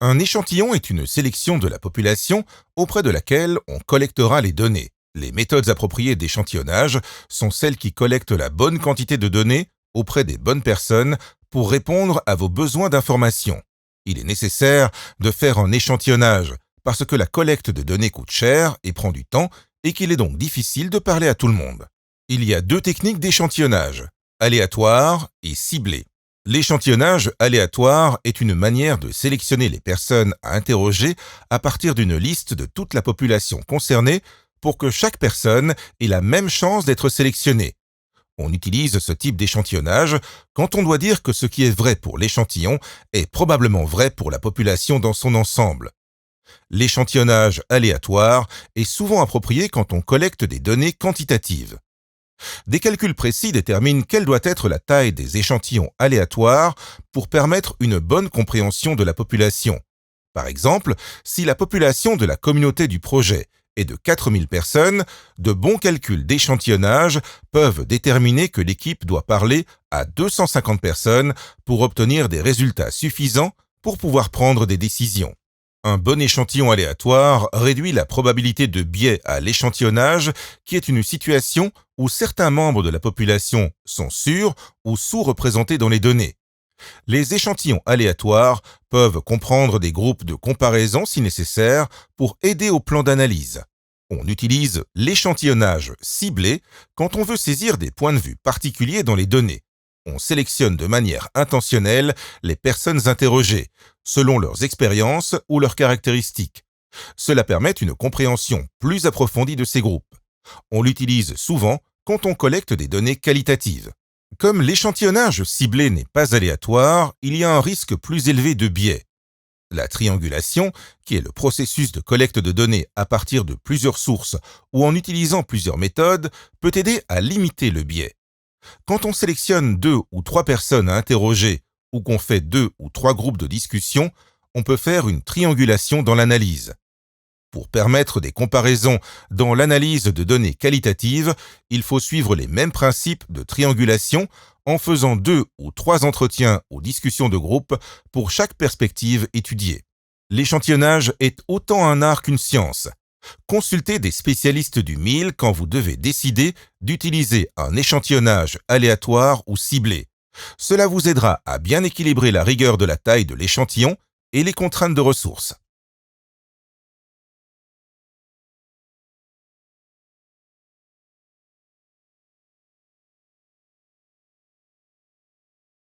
Un échantillon est une sélection de la population auprès de laquelle on collectera les données. Les méthodes appropriées d'échantillonnage sont celles qui collectent la bonne quantité de données auprès des bonnes personnes pour répondre à vos besoins d'information. Il est nécessaire de faire un échantillonnage parce que la collecte de données coûte cher et prend du temps et qu'il est donc difficile de parler à tout le monde. Il y a deux techniques d'échantillonnage, aléatoire et ciblé. L'échantillonnage aléatoire est une manière de sélectionner les personnes à interroger à partir d'une liste de toute la population concernée pour que chaque personne ait la même chance d'être sélectionnée. On utilise ce type d'échantillonnage quand on doit dire que ce qui est vrai pour l'échantillon est probablement vrai pour la population dans son ensemble. L'échantillonnage aléatoire est souvent approprié quand on collecte des données quantitatives. Des calculs précis déterminent quelle doit être la taille des échantillons aléatoires pour permettre une bonne compréhension de la population. Par exemple, si la population de la communauté du projet est de 4000 personnes, de bons calculs d'échantillonnage peuvent déterminer que l'équipe doit parler à 250 personnes pour obtenir des résultats suffisants pour pouvoir prendre des décisions. Un bon échantillon aléatoire réduit la probabilité de biais à l'échantillonnage, qui est une situation où certains membres de la population sont sur- ou sous-représentés dans les données. Les échantillons aléatoires peuvent comprendre des groupes de comparaison si nécessaire pour aider au plan d'analyse. On utilise l'échantillonnage ciblé quand on veut saisir des points de vue particuliers dans les données. On sélectionne de manière intentionnelle les personnes interrogées, selon leurs expériences ou leurs caractéristiques. Cela permet une compréhension plus approfondie de ces groupes. On l'utilise souvent quand on collecte des données qualitatives. Comme l'échantillonnage ciblé n'est pas aléatoire, il y a un risque plus élevé de biais. La triangulation, qui est le processus de collecte de données à partir de plusieurs sources ou en utilisant plusieurs méthodes, peut aider à limiter le biais. Quand on sélectionne 2 ou 3 personnes à interroger ou qu'on fait 2 ou 3 groupes de discussion, on peut faire une triangulation dans l'analyse. Pour permettre des comparaisons dans l'analyse de données qualitatives, il faut suivre les mêmes principes de triangulation en faisant 2 ou 3 entretiens ou discussions de groupe pour chaque perspective étudiée. L'échantillonnage est autant un art qu'une science. Consultez des spécialistes du mille quand vous devez décider d'utiliser un échantillonnage aléatoire ou ciblé. Cela vous aidera à bien équilibrer la rigueur de la taille de l'échantillon et les contraintes de ressources.